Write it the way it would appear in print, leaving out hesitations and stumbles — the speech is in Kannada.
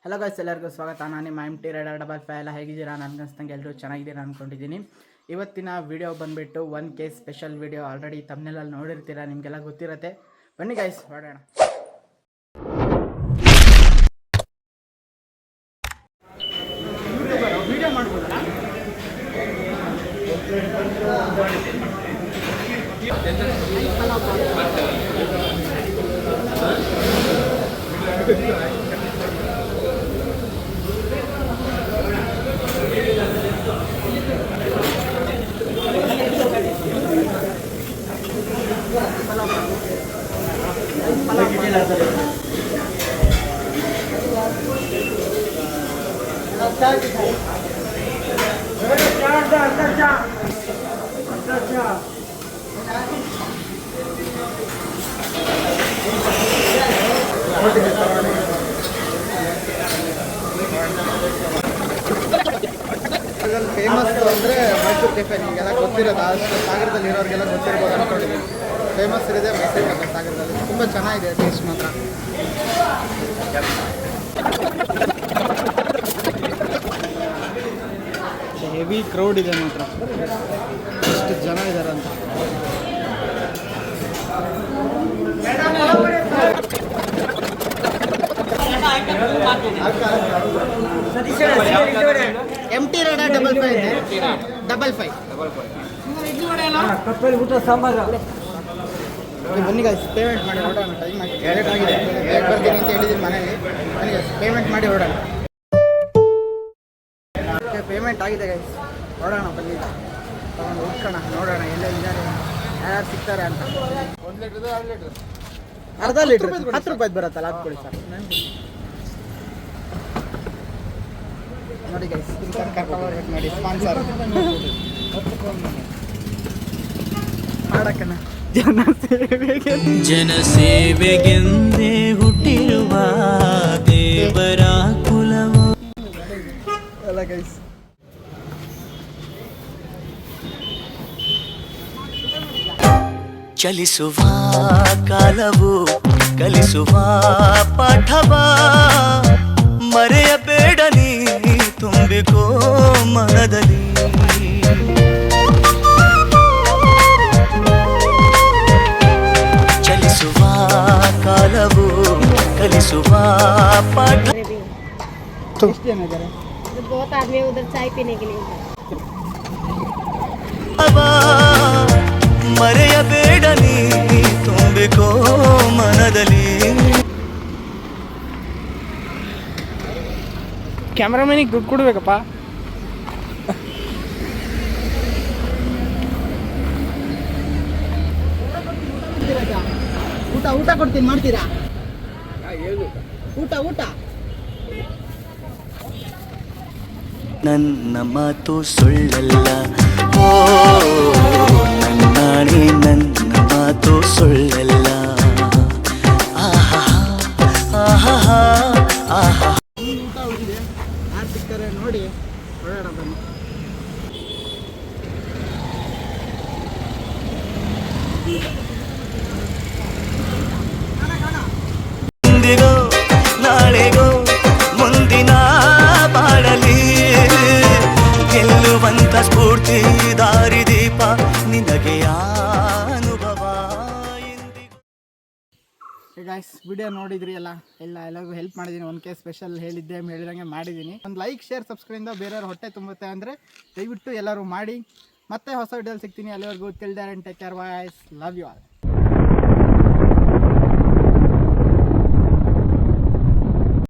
ಹಲೋ ಗೈಸ್, ಎಲ್ಲರಿಗೂ ಸ್ವಾಗತ. ನಾನು ನಿಮ್ಮ MT-Raider55 ಎಲ್ಲ ಹೇಗಿದ್ದೀರಾ? ನನಗೆ ಅನ್ಸ್ತಂಗೆ ಎಲ್ಲರೂ ಚೆನ್ನಾಗಿದ್ದೀರಾ ಅಂದ್ಕೊಂಡಿದ್ದೀನಿ. ಇವತ್ತಿನ ವಿಡಿಯೋ ಬಂದುಬಿಟ್ಟು 1K ಸ್ಪೆಷಲ್ ವಿಡಿಯೋ. ಆಲ್ರೆಡಿ ತಮ್ಮನೆಲ್ಲ ನೋಡಿರ್ತೀರಾ, ನಿಮಗೆಲ್ಲ ಗೊತ್ತಿರುತ್ತೆ. ಬನ್ನಿ ಗೈಸ್, ಹೊರಡೋಣ. ವಿಡಿಯೋ ಮಾಡ್ಬೋದಾ? ಫೇಮಸ್ ಅಂದರೆ ಮೈಸೂರು ಕೆಫೆ. ನಿಮಗೆಲ್ಲ ಗೊತ್ತಿರೋದು, ಅಷ್ಟು ಸಾಗರದಲ್ಲಿ ಇರೋರಿಗೆಲ್ಲ ಗೊತ್ತಿರ್ಬೋದು ಅಂದ್ಕೊಂಡಿದ್ದೀನಿ. ಫೇಮಸ್ ಇರೋದೇ ಮೈಸೂರು ಕೆಫೆ ಸಾಗರದಲ್ಲಿ. ತುಂಬ ಚೆನ್ನಾಗಿದೆ ಟೇಸ್ಟ್ ಮಾತ್ರ. ಹೆವಿ ಕ್ರೌಡ್ ಇದೆ ಮಾತ್ರ, ಎಷ್ಟು ಜನ ಇದ್ದಾರೆ ಅಂತ. MT-Raider55 ಬನ್ನಿ ಗಾಯ್ಸ್, ಪೇಮೆಂಟ್ ಮಾಡಿ ಹೊರಡೋಣ. ಟೈಮ್ ಆಗಿದೆ, ಲೇಟ್ ಆಗಿದೆ. ಲೇಟ್ ಬರ್ತೀನಿ ಅಂತ ಹೇಳಿದ್ದೀನಿ ಮನೇಲಿ. ಬನ್ನಿ ಗಾಯ್ಸ್, ಪೇಮೆಂಟ್ ಮಾಡಿ ಹೊರಡೋಣ. ಪೇಮೆಂಟ್ ಆಗಿದೆ ಗಾಯ್ಸ್, ಹೊರಡೋಣ. ಬನ್ನಿ ತಗೊಂಡು ಹುಡ್ಕೋಣ, ನೋಡೋಣ ಎಲ್ಲೆಲ್ಲಿದ್ದಾರೆ, ಯಾರು ಸಿಗ್ತಾರೆ ಅಂತ. 1 ಲೀಟ್ರ್, 2 ಲೀಟ್ರ್, ಅರ್ಧ ಲೀಟ್ರ್ 10 ರೂಪಾಯ್ದು ಬರುತ್ತಲ್ಲ, ಅದು ಕೊಡಿ ಸರ್. ನೋಡಿ ಗೈಸ್, ಕರ್ಕೊಂಡು ನೋಡಿ ಸ್ಪಾನ್ಸರ್ ಮಾಡಕ್ಕನ. ಜನಸೇವೆಗೆಂದೇ ಹುಟ್ಟಿರುವ ದೇವರ ಕುಲವು ಅಲ್ಲ ಗೈಸ್. ಚಲಿಸುವ ಕಾಲವು ಕಲಿಸುವ ಪಾಠವ ಮರೆಯಬೇಡ ನೀ, ತುಂಬಿಕೋ ಮನದಲ್ಲಿ. ಚಲಿಸುವ ಕಾಲವು ಕಲಿಸುವ ಪಾಠ. ಎಷ್ಟು ಜನ ಇದ್ದಾರೆ? बहुत आदमी उधर चाय पीने के लिए ಮರೆಯಬೇಡ ನೀ, ತುಂಬಿಕೋ ಮನದಲ್ಲಿ. ಕ್ಯಾಮ್ರಾಮನಿಗೆ ದುಡ್ಡು ಕೊಡ್ಬೇಕಪ್ಪ. ಊಟ ಊಟ ಕೊಡ್ತೀನಿ, ಮಾಡ್ತೀರಾ? ಊಟ ಊಟ ನನ್ನ ಮಾತು ಸುಳ್ಳಲ್ಲ, ಓ ನನ್ನಾಣಿ, ನನ್ನ ಮಾತು ಸುಳ್ಳಲ್ಲ. ಆಹಾ ಆಹಾ ಆಹಾ. ಊಟ ಹೋಗಿದೆ, ಯಾರು ಸಿಗ್ತಾರೆ ನೋಡಿ ಹೊರಡೋಣ ಬನ್ನಿ. ಇಂದಿಗೋ ನಾಳೆಗೋ ಮುಂದಿನ ಬಾಳಲಿ ಗೆಲ್ಲುವಂತ ಸ್ಫೂರ್ತಿ ದಾರಿದೀಪ ನಿನಗೆ ಅನುಭವ. ಗೈಸ್, ವಿಡಿಯೋ ನೋಡಿದ್ರಿ ಎಲ್ಲರಿಗೂ ಹೆಲ್ಪ್ ಮಾಡಿದ್ದೀನಿ. 1K ಸ್ಪೆಷಲ್ ಹೇಳಿದಂಗೆ ಮಾಡಿದ್ದೀನಿ. ಒಂದು ಲೈಕ್, ಶೇರ್, ಸಬ್ಸ್ಕ್ರೈಬಿಂದ ಬೇರೆಯವ್ರ ಹೊಟ್ಟೆ ತುಂಬುತ್ತೆ ಅಂದರೆ ದಯವಿಟ್ಟು ಎಲ್ಲರೂ ಮಾಡಿ. ಮತ್ತೆ ಹೊಸ ವಿಡಿಯೋಲಿ ಸಿಗ್ತೀನಿ. ಅಲ್ಲಿವರೆಗೂ till there and take care. Boys, love you all.